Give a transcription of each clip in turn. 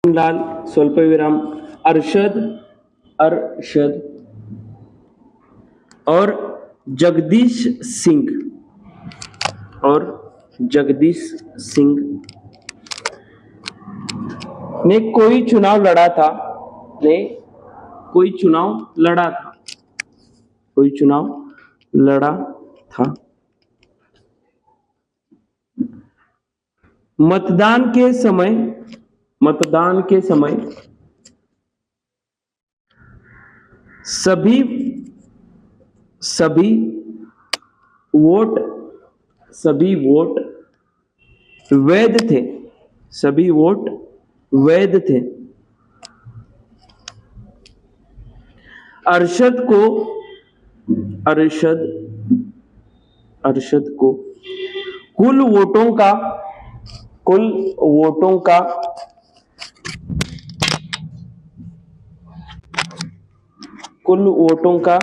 लाल स्वल्पविराम अरशद अरशद और जगदीश सिंह और जगदीश सिंह ने कोई चुनाव लड़ा था ने कोई चुनाव लड़ा था कोई चुनाव लड़ा था। मतदान के समय सभी सभी वोट सभी वोट वैध थे सभी वोट वैध थे। अरशद को अरशद अरशद को कुल वोटों का कुल वोटों का कुल वोटों का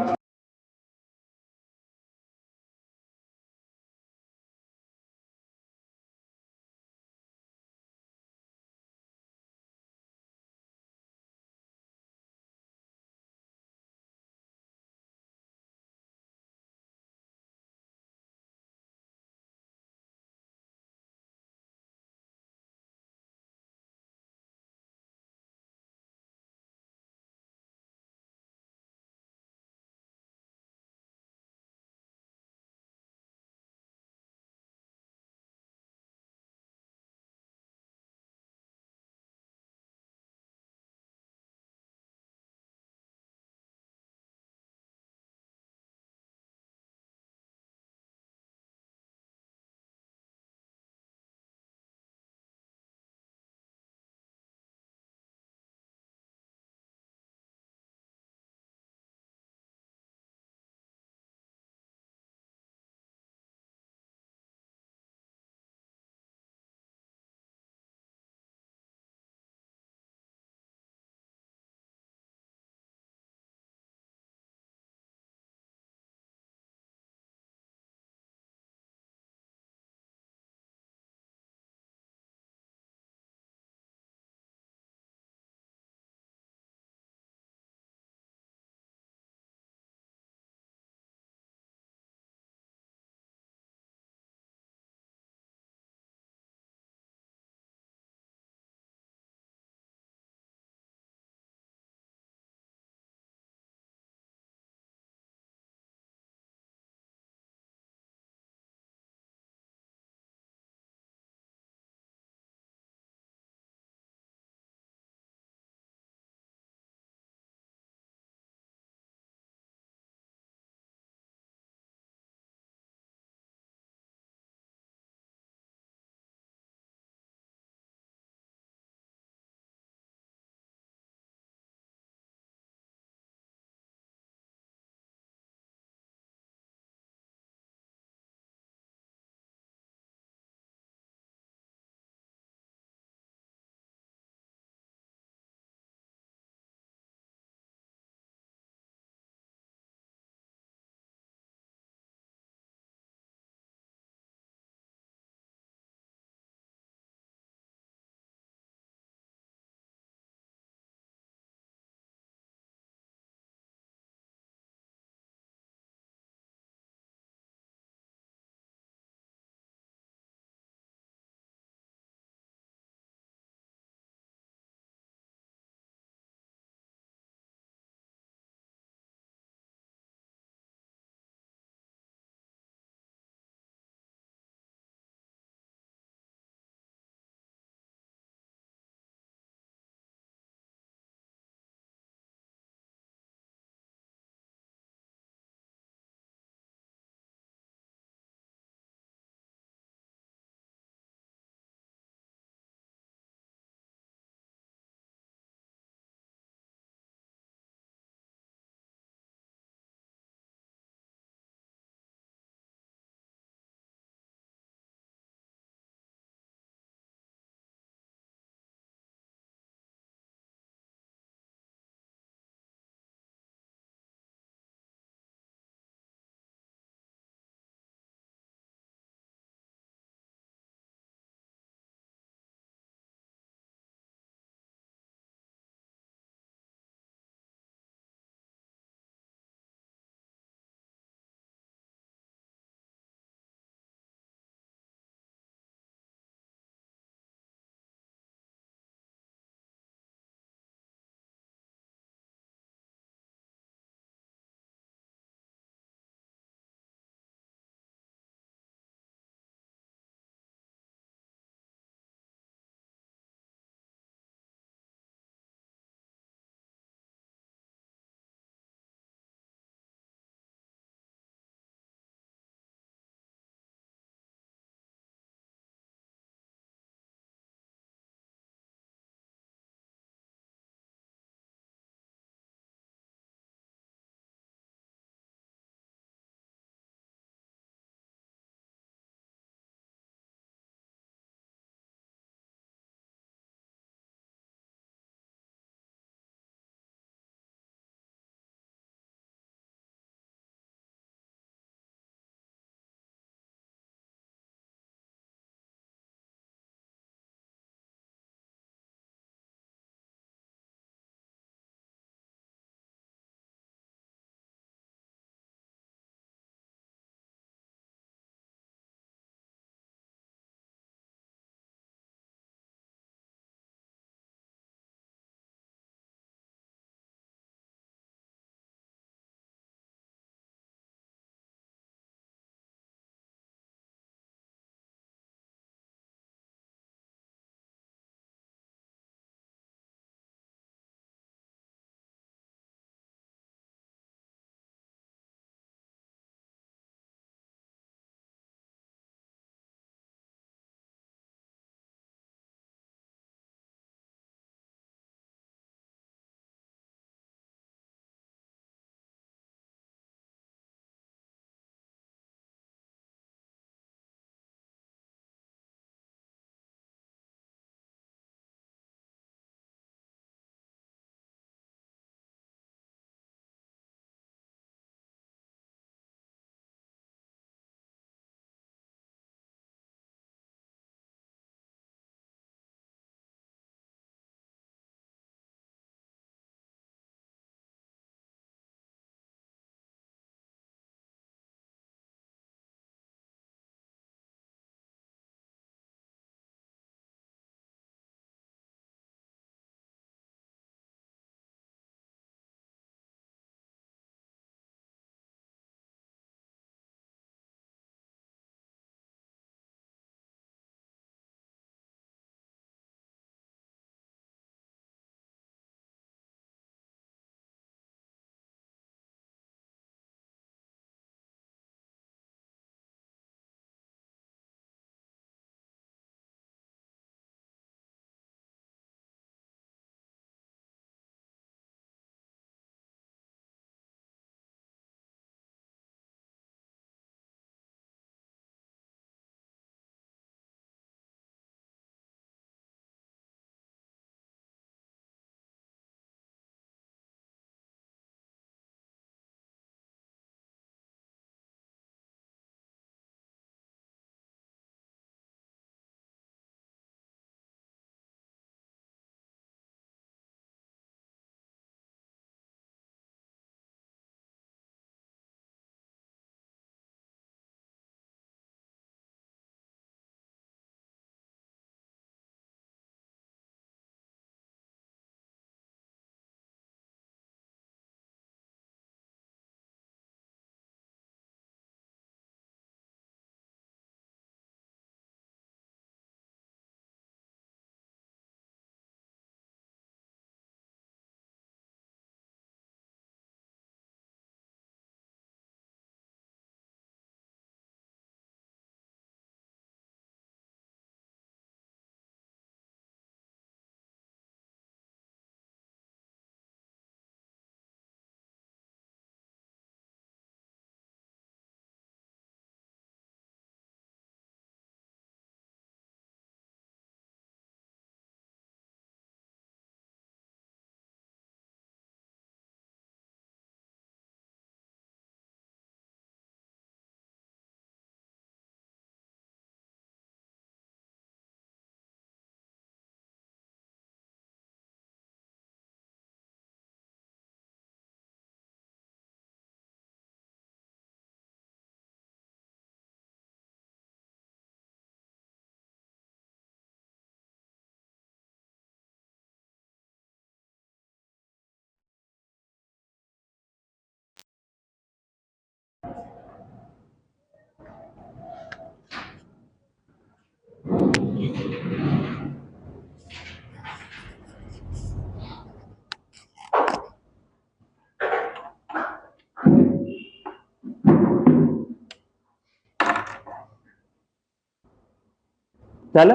झालं,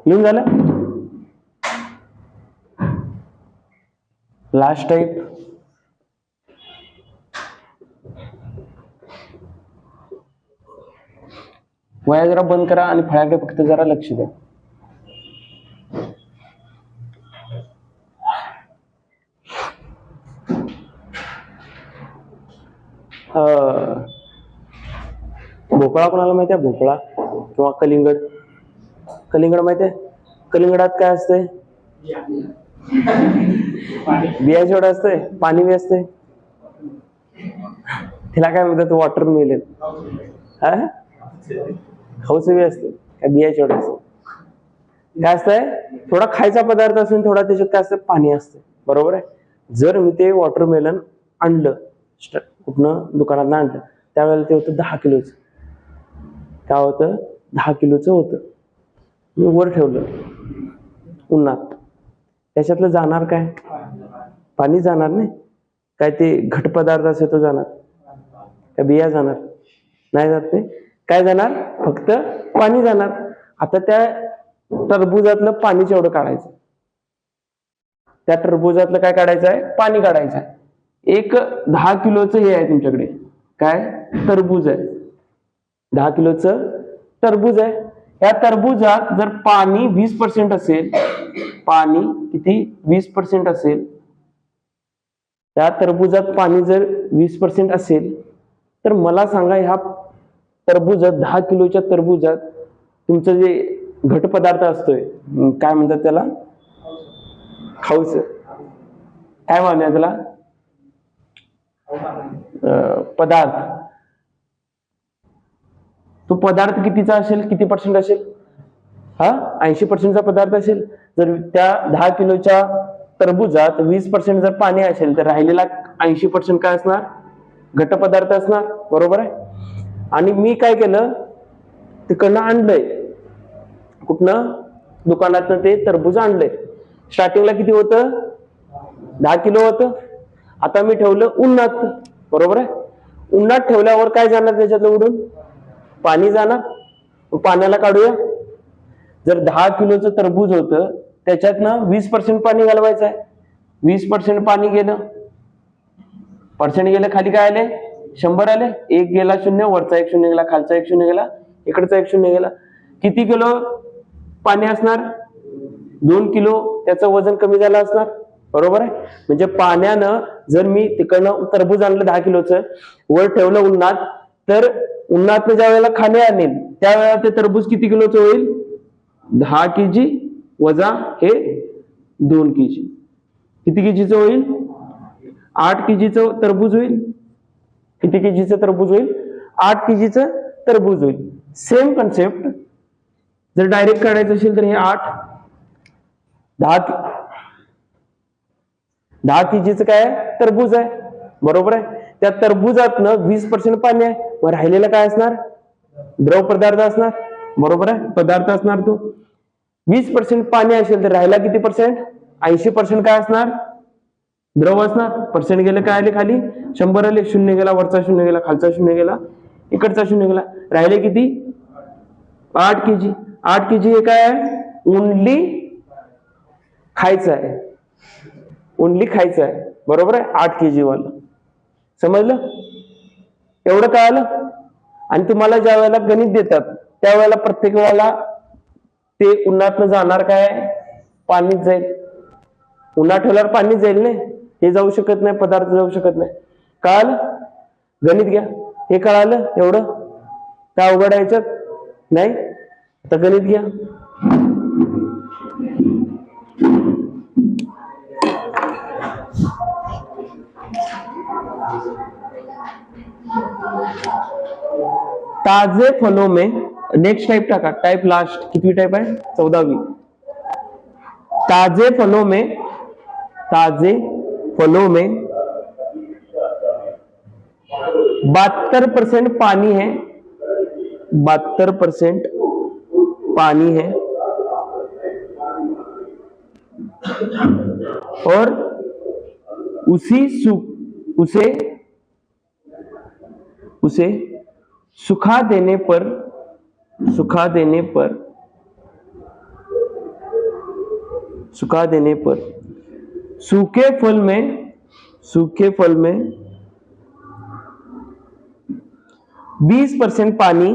लिहून झालं. लास्ट टाईप वया जरा बंद करा आणि फळ्याकडे फक्त जरा लक्ष द्या. भोपळा कोणाला माहिती आहे? भोपळा किंवा कलिंगड. कलिंगड माहिती आहे? कलिंगडात काय असते? बिया जेवढं असतंय, पाणी बी असते. तिला काय म्हणतात? वॉटर मिलन. हा, खाऊच बी असते काय? बिया जेवढं असते. काय असतंय? थोडा खायचा पदार्थ असून थोडा त्याच्यात काय असतं? पाणी असते. बरोबर आहे. जर मी ते वॉटरमेलन आणलं, कुठनं दुकानात आणलं, त्यावेळेला ते होतं 10 किलोचं. काय होतं? 10 किलोचं होतं. मी वर ठेवलं उन्हात, त्याच्यातलं जाणार काय? पाणी जाणार नाही. काय ते घट पदार्थ असेल तो जाणार? काय बिया जाणार? नाही जात. ते काय जाणार? फक्त पाणी जाणार. आता त्या टरबुजातलं पाणी जेवढं काढायचं, त्या टरबुजातलं काय काढायचं आहे? पाणी काढायचं आहे. एक 10 किलोचं हे आहे तुमच्याकडे, काय? टरबूज आहे. 10 किलोचं टरबूज आहे. या टरबुजात जर पाणी 20% असेल, पाणी किती? 20% असेल. त्या टरबुजात पाणी जर 20% असेल, तर मला सांगा, ह्या टरबुजात 10 किलोच्या टरबुजात तुमचं जे घट पदार्थ असतोय, काय म्हणतात त्याला? खाऊच. काय म्हणतात त्याला? पदार्थ. तो पदार्थ कितीचा असेल? किती पर्सेंट असेल? हा, 80%चा पदार्थ असेल. जर त्या 10 किलोच्या टरबुजात 20% जर पाणी असेल, तर राहिलेला 80% काय असणार? घट पदार्थ असणार. बरोबर आहे. आणि मी काय केलं? तिकडनं आणलंय. कुठनं? दुकानातनं ते टरबूज आणलंय. स्टार्टिंगला किती होतं? 10 किलो होतं. आता मी ठेवलं उन्हात. बरोबर आहे. उन्हात ठेवल्यावर काय जाणार त्याच्यातलं उडून? पाणी जाणार. पाण्याला काढूया. जर 10 किलोचं टरबूज होतं, त्याच्यातनं 20% पाणी घालवायचं आहे. 20% पाणी गेलं, पर्सेंट गेलं, खाली काय आले? 100 आले. 1 गेला 0, वरचा 1 0 गेला, खालचा 1 0 गेला, इकडचा 1 0 गेला. किती किलो पाणी असणार? 2 किलो. त्याचं वजन कमी झालं असणार. बरोबर आहे. म्हणजे पाण्यानं जर मी तिकडनं टरबूज आणलं 10 किलोचं, वर ठेवलं उन्हात, तर उन्हातनं ज्या वेळेला खाली आणेल, त्यावेळेला ते टरबूज किती किलोचं होईल? 10 kg वजा हे 2 kg. किती केजीचं होईल? 8 kgचं टरबूज होईल. किती केजीचं टरबूज होईल? 8 kgचं टरबूज होईल. सेम कन्सेप्ट जर डायरेक्ट काढायचं असेल, तर हे 8 10 kgचं काय आहे? टरबूज आहे. बरोबर आहे. त्या टरबुजातनं 20% पाणी आहे. मग राहिलेलं काय असणार? द्रव पदार्थ असणार. बरोबर आहे. पदार्थ असणार तो. 20% पाणी असेल तर राहिला किती पर्सेंट? 80% काय असणार? द्रव असणार. पर्सेंट गेले काय आले? खाली 100 आले. 0 गेला, वरचा 0 गेला, खालचा 0 गेला, इकडचा 0 गेला. राहिले किती? 8 kg. 8 kg हे काय आहे? ओनली खायचं आहे. ओनली खायचं आहे. बरोबर आहे. 8 kg वाला. समजलं? एवढं काय आलं? आणि तुम्हाला ज्या वेळेला गणित देतात, त्यावेळेला प्रत्येक वेळेला ते उन्हातनं जाणार काय? पाणीच जाईल. उन्हात ठेवल्यावर पाणीच जाईल नाही. हे जाऊ शकत नाही, पदार्थ जाऊ शकत नाही. कळालं? गणित घ्या. हे कळालं? एवढं काय अवघड आहे याच्यात? नाही. आता गणित घ्या. ताजे फलों में, नेक्स्ट टाइप टाका. Type last. कितवी टाइप आहे? 14वी. ताजे फलों में 72% पानी है. 72% पानी है और उसे सुखा देने पर सुखा देने पर सूखे फल में 20% पानी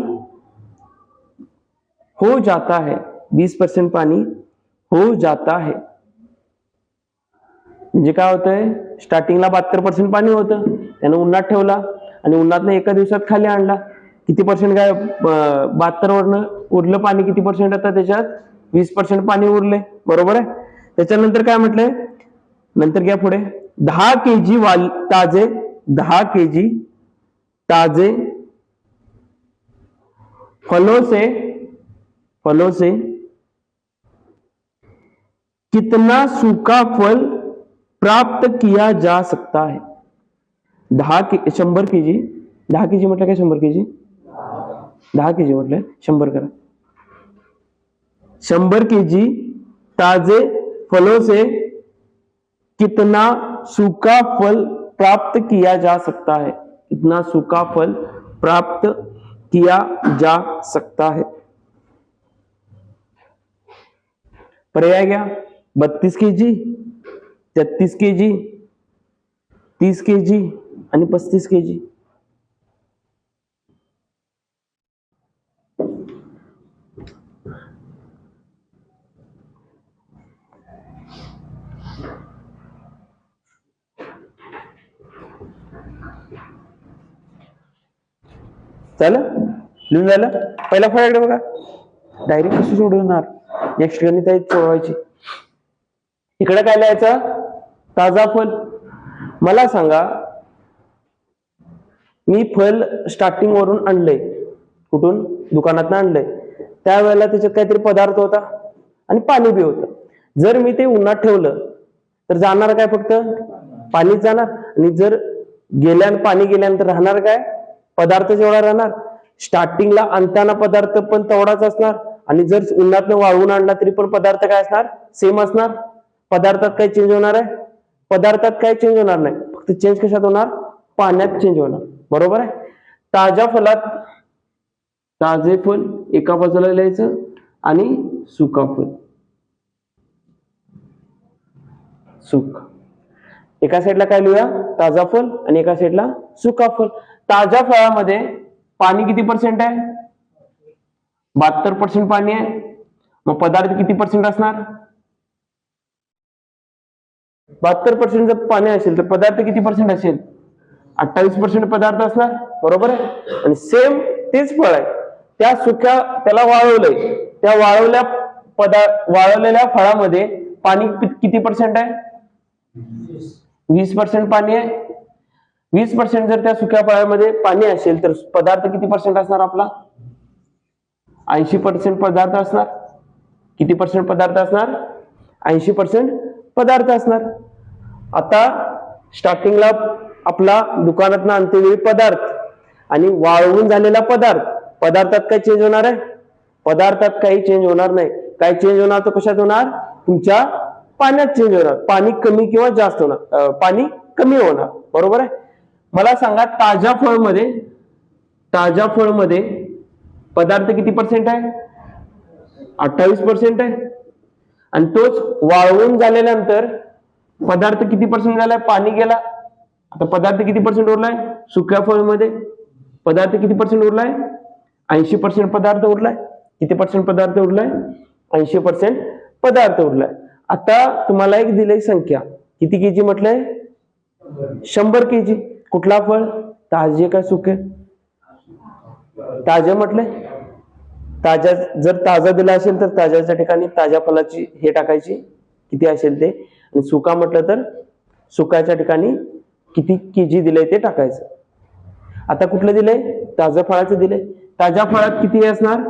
हो जाता है, 20% पानी हो जाता है. म्हणजे काय होतंय, स्टार्टिंगला 72% पाणी होतं, त्यानं उन्हात ठेवला आणि उन्हातनं एका दिवसात खाली आणला. किती पर्सेंट काय 72 वरनं उरलं पाणी, किती पर्सेंट आता त्याच्यात 20% पाणी उरले. बरोबर आहे. त्याच्यानंतर काय म्हटलंय, नंतर घ्या पुढे 10 kg ताजे 10 kg ताजे फलों से कितना सूखा फल प्राप्त किया जा सकता है. 100 kg 10 kg म्हटलं काय 100 kg 10 kg म्हटलं 100 करा. 100 kg ताजे फलों से कितना सूखा फल प्राप्त किया जा सकता है. कितना सूखा फल प्राप्त किया जा सकता है. पर्याय घ्या. 32 kg 33 kg 30 kg आणि 35 kg. झालं, लिहून झालं. पहिला फळाकडे बघा, डायरेक्ट कशी सोडवणार, नेक्स्ट गणित आहे सोडवायची. इकडे काय लिहायचं, ताजा फल. मला सांगा, मी फल स्टार्टिंग वरून आणलंय, कुठून, दुकानात आणलंय, त्यावेळेला त्याच्यात काहीतरी पदार्थ होता आणि पाणी बी होतं. जर मी ते उन्हात ठेवलं तर जाणार काय, फक्त पाणीच जाणार. आणि जर पाणी गेल्यानंतर राहणार काय, पदार्थ जेवढा राहणार. स्टार्टिंगला आणताना पदार्थ पण तेवढाच असणार आणि जर उन्हातनं वाळवून आणला तरी पण पदार्थ काय असणार, सेम असणार. पदार्थात काय चेंज होणार आहे, पदार्थात काय चेंज होणार नाही, फक्त चेंज कशात होणार, पाण्यात चेंज होणार. बरोबर आहे. ताज्या फलात ताजे फल एका बाजूला लिहायचं आणि सुका फल, सुक एका साईडला काय लिहूया, ताजा फल, आणि एका साईडला सुका फल. ताज्या फळामध्ये पाणी किती पर्सेंट आहे, 72% पाणी आहे. मग पदार्थ किती पर्सेंट असणार, 72% जर पाणी असेल तर पदार्थ किती पर्सेंट असेल, 28% पदार्थ असणार. बरोबर आहे. आणि सेम तेच फळ आहे, त्या सुक्या त्याला वाळवलंय, त्या वाळवलेल्या फळामध्ये पाणी किती पर्सेंट आहे, 20% पाणी आहे. 20% जर त्या सुक्या फळामध्ये पाणी असेल तर पदार्थ किती पर्सेंट असणार आपला, 80% पदार्थ असणार. किती पर्सेंट पदार्थ असणार, 80% पदार्थ असणार. आता स्टार्टिंगला आपला दुकानात आणतेवेळी पदार्थ आणि वाळवून झालेला पदार्थात काय चेंज होणार आहे, पदार्थात काही चेंज होणार नाही. काय चेंज होणार तर कशात होणार, तुमच्या पाण्यात चेंज होणार. पाणी कमी किंवा जास्त होणार, पाणी कमी होणार. बरोबर आहे. मला सांगा, ताज्या फळमध्ये पदार्थ किती पर्सेंट आहे, 28% आहे. आणि तोच वाळवून झाल्यानंतर पदार्थ किती पर्सेंट झालाय, पाणी गेला. आता पदार्थ किती पर्सेंट उरलाय, सुक्या फळमध्ये पदार्थ किती पर्सेंट उरलाय, 80% पदार्थ उरलाय. किती पर्सेंट पदार्थ उरलाय, 80% पदार्थ उरलाय. आता तुम्हाला एक दिलंय संख्या, किती केजी म्हटलंय, 100 kg. कुठला फळ, ताजे का सुके, ताजे म्हटलंय. ताज्या जर ताजा दिला असेल तर ताज्याच्या ठिकाणी ताज्या फळाची हे टाकायची किती असेल ते, आणि सुका म्हटलं तर सुकाच्या ठिकाणी किती केजी दिलंय ते टाकायचं. आता कुठलं दिलंय, ताज्या फळाचं दिलंय. ताज्या फळात किती असणार,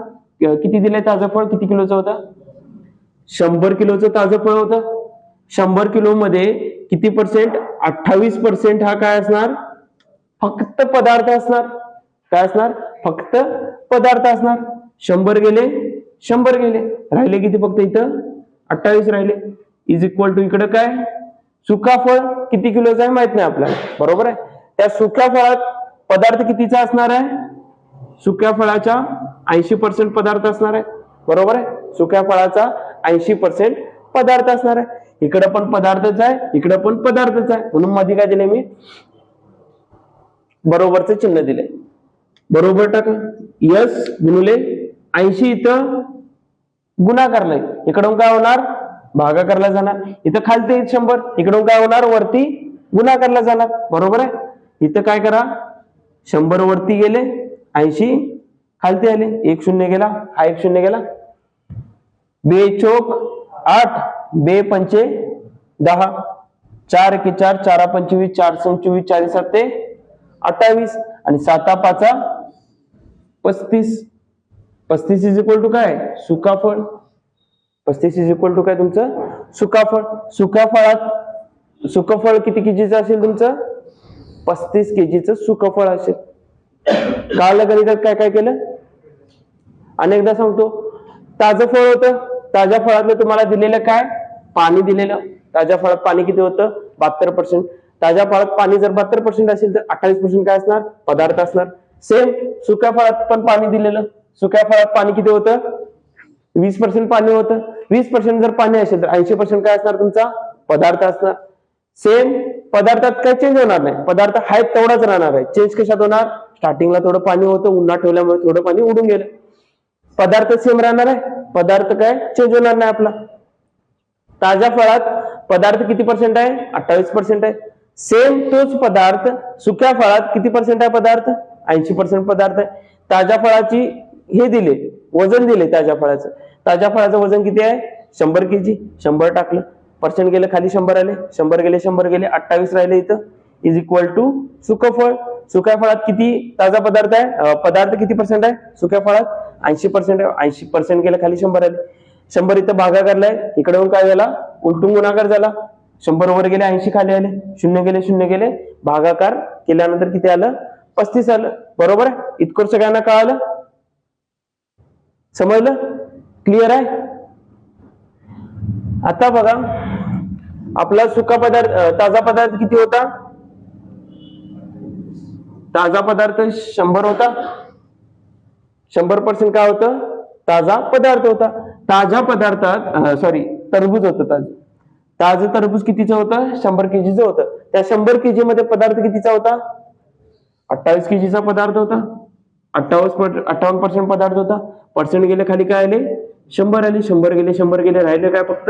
किती दिलंय ताजं फळ, किती किलोचं होतं, 100 किलोचं ताजं फळ होतं. 100 किलो मध्ये किती पर्सेंट, 28% हा काय असणार, फक्त पदार्थ असणार. काय असणार, फक्त पदार्थ असणार. 100 गेले, 100 गेले, राहिले किती, फक्त इथं 28 राहिले. इज इक्वल टू इकडे काय, सुका फळ किती किलोचा आहे माहित नाही आपल्याला. बरोबर आहे. त्या सुक्या फळात पदार्थ कितीचा असणार आहे, सुक्या फळाच्या 80% पदार्थ असणार आहे. बरोबर आहे. सुक्या फळाचा 80% पदार्थ असणार आहे. इकडं पण पदार्थच आहे, इकडं पण पदार्थच आहे, म्हणून मध्ये काय दिले मी बरोबरचं चिन्ह दिले. बरोबर टाका. यस गुणिले 80 इथं गुणाकारलाय, इकडून काय होणार भागाकारला जाणार. इथं खालते 100, इकडून काय होणार वरती गुणाकारला जाणार. बरोबर आहे. इथं काय करा, 100 वरती गेले, 80 खालती आले, 1 शून्य गेला, हा 1 शून्य गेला. 2 चोक 8, 2 पंचे 10, 4 एके 4, 4 25, 4 24, 4 7 28 आणि 7 5 35. 35 इज इक्वल टू काय सुकाफळ. 35 इज इक्वल टू काय तुमचं सुकाफळ. सुकाफळ किती केजीचं असेल तुमचं 35 केजीचं सुकाफळ असेल. काल गणितात काय काय केलं अनेकदा सांगतो. ताजं फळ होतं, ताज्या फळातलं तुम्हाला दिलेलं काय पाणी दिलेलं. ताज्या फळात पाणी किती होतं 72%. ताज्या फळात पाणी जर 72% असेल तर 28% काय असणार पदार्थ असणार. सेम सुक्या फळात पण पाणी दिलेलं, सुक्या फळात पाणी किती होतं 20% पाणी होतं. 20% जर पाणी असेल तर 80% काय असणार तुमचा पदार्थ असणार. सेम पदार्थात काय चेंज होणार नाही, पदार्थ हाय तेवढाच राहणार आहे. चेंज कशात होणार, स्टार्टिंगला थोडं पाणी होतं, उन्हात ठेवल्यामुळे थोडं पाणी उडून गेलं. पदार्थ सेम राहणार आहे, पदार्थ काय चेंज होणार नाही आपला. ताज्या फळात पदार्थ किती पर्सेंट आहे 28% आहे. सेम तोच पदार्थ सुक्या फळात किती पर्सेंट आहे पदार्थ 80% पदार्थ आहे. ताज्या फळाची हे दिले वजन दिले ताज्या फळाचं. ताज्या फळाचं वजन किती आहे 100 केजी. 100 टाकलं, पर्सेंट गेले खाली 100 आले, 100 गेले 100 गेले 28 राहिले इथं. इज इक्वल टू सुकं फळ. सुक्या फळात किती ताजा पदार्थ आहे, पदार्थ किती पर्सेंट आहे सुक्या फळात 80% आहे. 80% गेले खाली 100 आले. 100 इथं भागाकारलाय, इकडे येऊन काय झाला उलटून गुणाकार झाला. 100 वर गेले 80 खाली आले, 0 गेले भागाकार केल्यानंतर किती आलं 35 आलं. बरोबर आहे. इतकं सगळ्यांना कळालं, समजलं, क्लिअर आहे. आता बघा आपला सुका पदार्थ ताजा पदार्थ किती होता, ताजा पदार्थ 100 होता. 100% काय होतं ताजा पदार्थ होता. ताज्या पदार्थात सॉरी टरबूज होतं. ताजं टरबूज कितीचं होतं 100 केजीचं होतं. त्या 100 केजी मध्ये पदार्थ कितीचा होता 28 केजीचा पदार्थ होता. 58% पदार्थ होता. पर्सेंट गेले खाली काय आले 100 आले. 100 गेले 100 गेले राहिले काय फक्त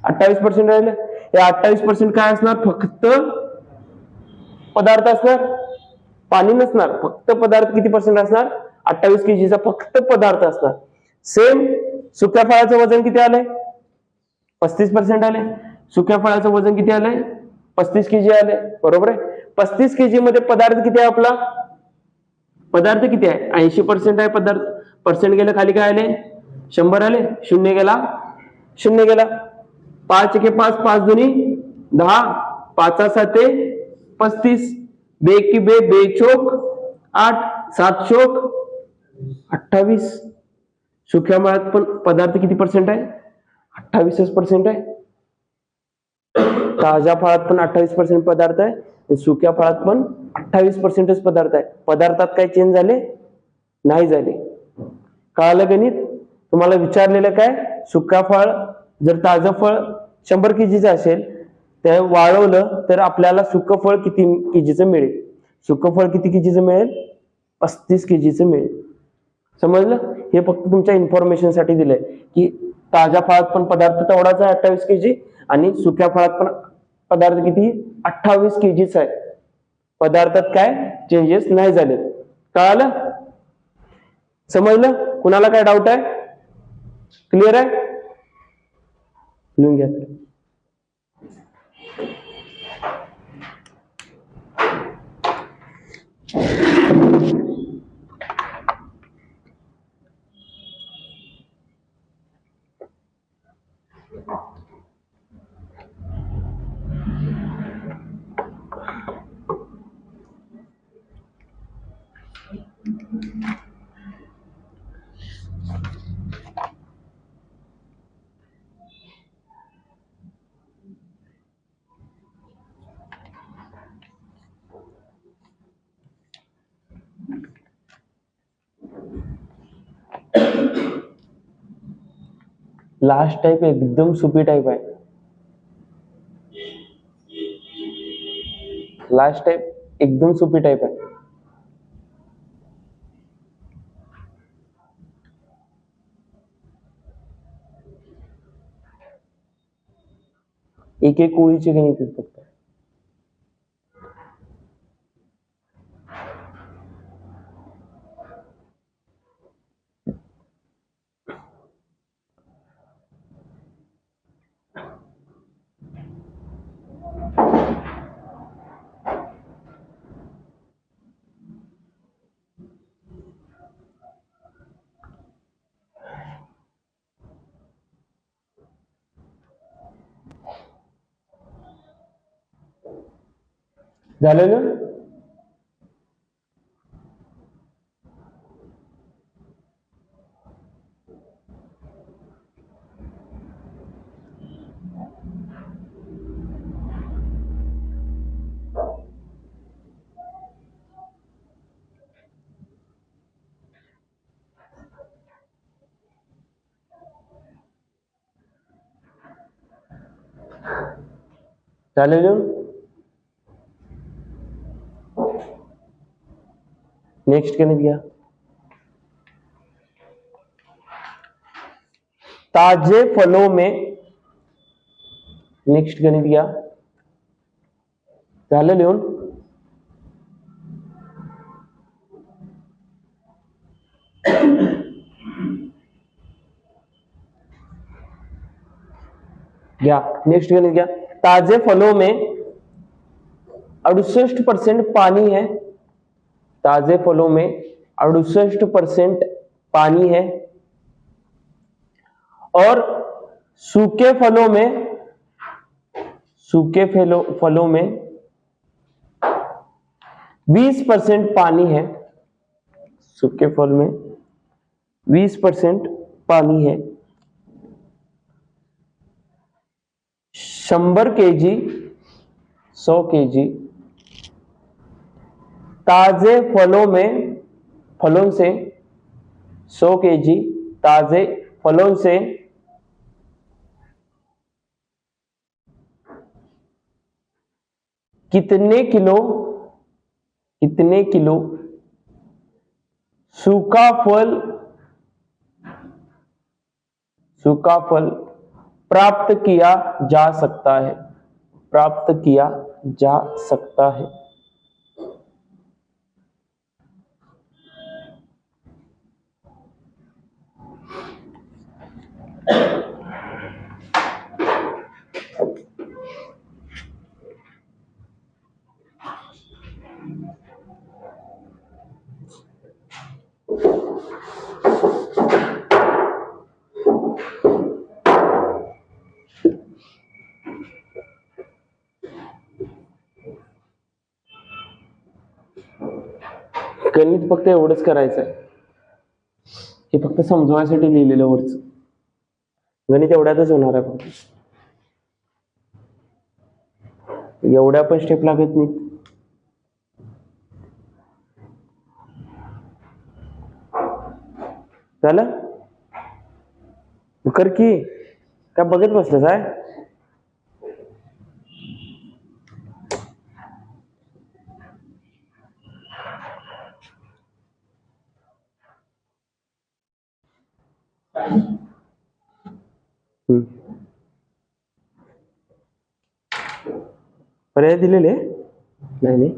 28% राहिले. हे 28% काय असणार फक्त पदार्थ असणार, पाणी नसणार. फक्त पदार्थ किती पर्सेंट असणार 28 केजीचा फक्त पदार्थ असणार. सेम सुक्या फळाचं वजन किती आलंय 35% आले. सुक्या फळाचं वजन किती आलंय 35 केजी आले. बरोबर आहे. 35 केजी मध्ये पदार्थ किती आहे आपला, पदार्थ किती आहे 80% आहे पदार्थ. पर्सेंट गेलं खाली काय आले 100 आले, 0 गेला 0 गेला. 5 एके 5, 5 दुनी 10, 5 7 35, 2 की 2, 2 चोक 8, 7 चोक 28. सुक्या फळात पण पदार्थ किती पर्सेंट आहे 28% आहे. ताज्या फळात पण 28% पदार्थ आहे, सुक्या फळात पण 28% पदार्थ आहे. पदार्थात काय चेंज झाले नाही झाले. कळालं गणित. तुम्हाला विचारलेलं काय सुका फळ जर ताजं फळ 100 केजीचं असेल ते वाळवलं तर आपल्याला सुकं फळ किती केजीचं मिळेल. सुकं फळ किती केजीचं मिळेल 35 केजीचं मिळेल. समजलं. हे फक्त तुमच्या इन्फॉर्मेशन साठी दिलंय की ताज्या फळात पण पदार्थ तेवढाच आहे 28 केजी आणि सुक्या फळात पण पदार्थ किती 28 केजीच आहे. पदार्थात काय चेंजेस नाही झाले. कळालं, समजलं. कुणाला काय डाऊट आहे, क्लिअर आहे, लिहून घ्या. लास्ट टाइप एकदम सुपी टाइप आहे. लास्ट टाइप एकदम सुपी टाइप आहे. एक एक ओळीचे गणित आहेत फक्त. झालं ना? झालं ना? नेक्स्ट गणित घ्या. ताजे फलों में, नेक्स्ट गणित घ्या. झालं लिहून? घ्या. नेक्स्ट गणित घ्या. ताजे फलों में 68% पानी है. ताजे फलों में 68% पानी है और सूखे फलों में 20% पानी है. सूखे फल में 20% पानी है. 100 kg 100 kg ताजे फलों से 100 kg ताजे फलों से कितने किलो सूखा फल प्राप्त किया जा सकता है. प्राप्त किया जा सकता है. गणित फक्त एवढंच करायचं आहे. हे फक्त समजवायसाठी लिहिलेलं वरच गणित एवढ्यातच होणार आहे. फक्त एवढ्या पण स्टेप लागत नाही. झालं? कर की काय बघत बसलं काय? पर्याय दिलेले नाही.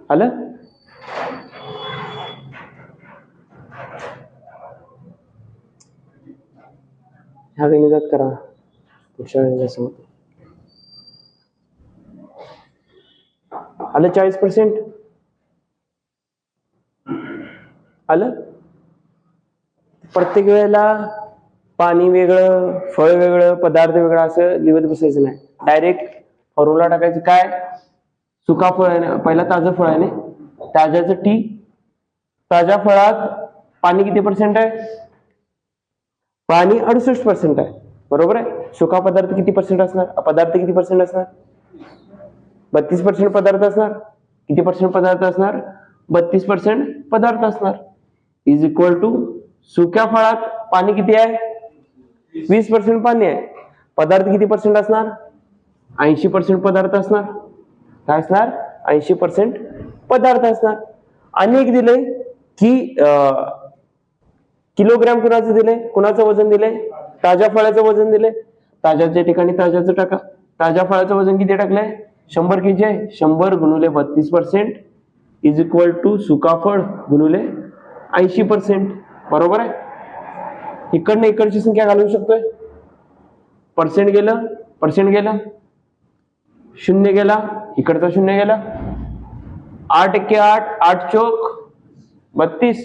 आलं? ह्या गणितात करा. आलं 40%? आलं? प्रत्येक वेळेला पाणी वेगळं, फळ वेगळं, पदार्थ वेगळं असं लिहत बसायचं नाही. डायरेक्ट फॉर्म्युला टाकायचं. काय? सुका फळ आहे ना, पहिला ताजं फळ आहे ना, ताज्याचं टी. ताज्या फळात पाणी किती पर्सेंट आहे? पाणी 68% आहे. बरोबर आहे. सुका पदार्थ किती पर्सेंट असणार? पदार्थ किती पर्सेंट असणार? 32% पदार्थ असणार. किती पर्सेंट पदार्थ असणार? 32% पदार्थ असणार. इज इक्वल टू सुक्या फळात पाणी किती आहे? 20% पाणी आहे. पदार्थ किती पर्सेंट असणार? 80% पदार्थ असणार. काय असणार? 80% पदार्थ असणार. आणि एक दिले की किलोग्रॅम कुणाचं दिले? कुणाचं वजन दिले? ताज्या फळाचं वजन दिले. ताज्याच्या ठिकाणी ताज्याचं टाका. ताज्या फळाचं वजन किती टाकलंय? 100 kg आहे. 100 गुणिले 32% इज इक्वल टू सुका फळ गुणिले 80%. बरोबर आहे. इकडनं इकडची संख्या घालवू शकतोय. पर्सेंट गेलं, पर्सेंट गेलं, शून्य गेला, इकडचा शून्य गेला. 8 × 8, 8 चोक 32,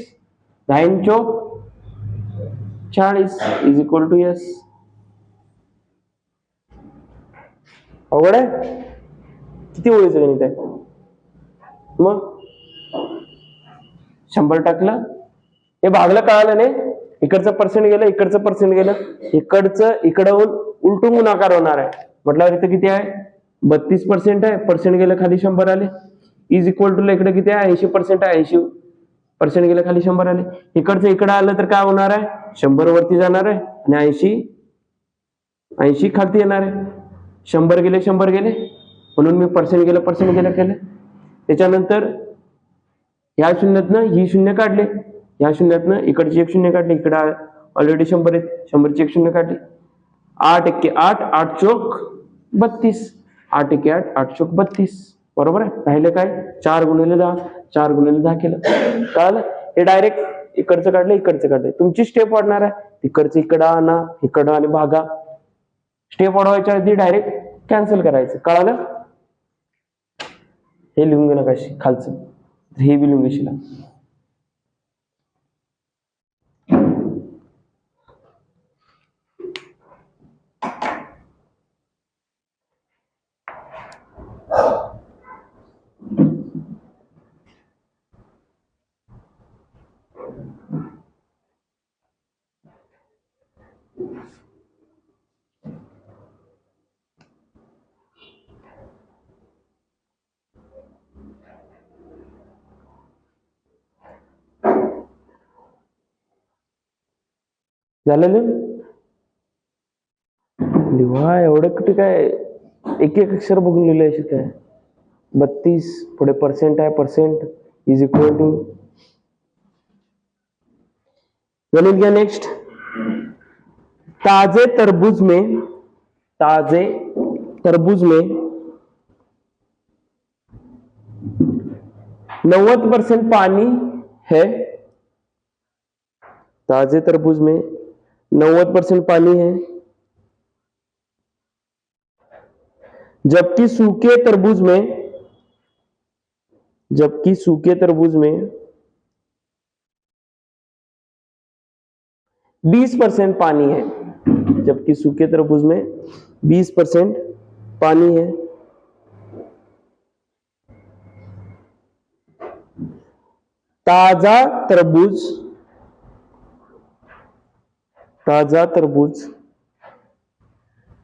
10 चोक 40 इज इक्वल टू यस. अवघड आहे. किती ओळीचं गणित आहे. मग 100 टाकलं, हे भागलं, कळालं नाही. इकडचं पर्सेंट गेलं, इकडचं पर्सेंट गेलं, इकडचं इकडं उलटून गुणाकार होणार आहे. म्हटल्यावर इथं किती आहे? 32% आहे. पर्सेंट गेलं, खाली 100 आले. इज इक्वल टू इकडे किती आहे? 80% आहे. 80% गेलं, खाली 100 आले. इकडचं इकडं आलं तर काय होणार आहे? 100 वरती जाणार आहे आणि 80 खाली येणार आहे. 100 गेले, 100 गेले, म्हणून मी पर्सेंट गेलं, पर्सेंट गेलं केलं. त्याच्यानंतर या शून्यातनं ही शून्य काढले, या शून्यातनं इकडची एक शून्य काढली, इकडे ऑलरेडी 100 आहेत, 100ची एक शून्य काढली. 8 × 8, 8 चोक 32, 8 × 8, 8 चोक 32. बरोबर आहे. राहिलं काय? 4 × 10, 4 × 10 केलं. कळालं? हे डायरेक्ट इकडचं काढलं, इकडचं काढलं. तुमची स्टेप वाढणार आहे. इकडचं इकडं आणा, इकडं आणि भागा. स्टेप वाढवायच्या आधी डायरेक्ट कॅन्सल करायचं. कळालं? हे लिहून घे नका खालचं, हे बी लिहून घेशील. झालं लिहा. एवढं कुठे काय एक एक अक्षर बघून लिहिलंय अशी काय? 32 पुढे पर्सेंट आहे. पर्सेंट इज इक्वल टू गणित घ्या. नेक्स्ट, ताजे तरबूज में 90% पानी है. ताजे तरबूज में 90% पानी है, जबकि सूखे तरबूज में 20% पानी है. जबकि सूखे तरबूज में 20% पानी है. ताजा तरबूज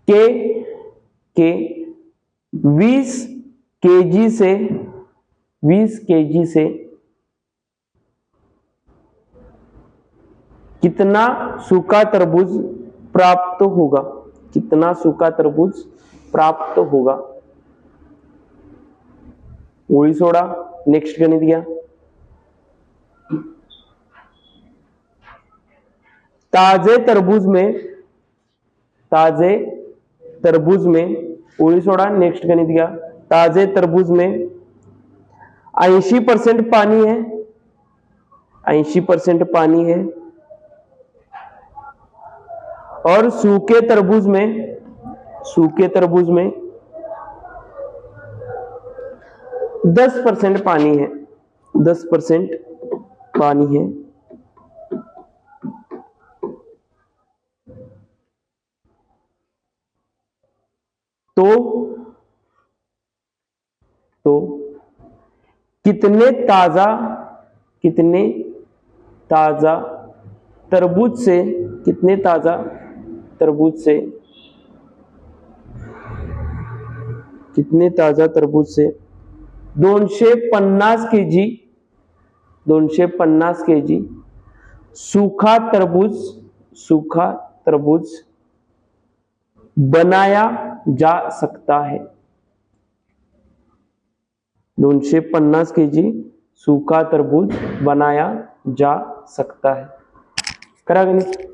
के 20 kg से कितना सूखा तरबूज प्राप्त होगा? कितना सूखा तरबूज प्राप्त होगा? ओळी सोडा. नेक्स्ट गणित घ्या. ताजे तरबूज में ओळी सोडा. नेक्स्ट गणित घ्या. ताजे तरबूज में 80% पानी है. 80% पानी है. और सूखे तरबूज में 10% पानी है. 10% पानी है. तो कितने ताजा तरबूज से 250 kg सूखा तरबूज बनाया जा सकता है. 250 kg सूखा तरबूज बनाया जा सकता है. करा गणित.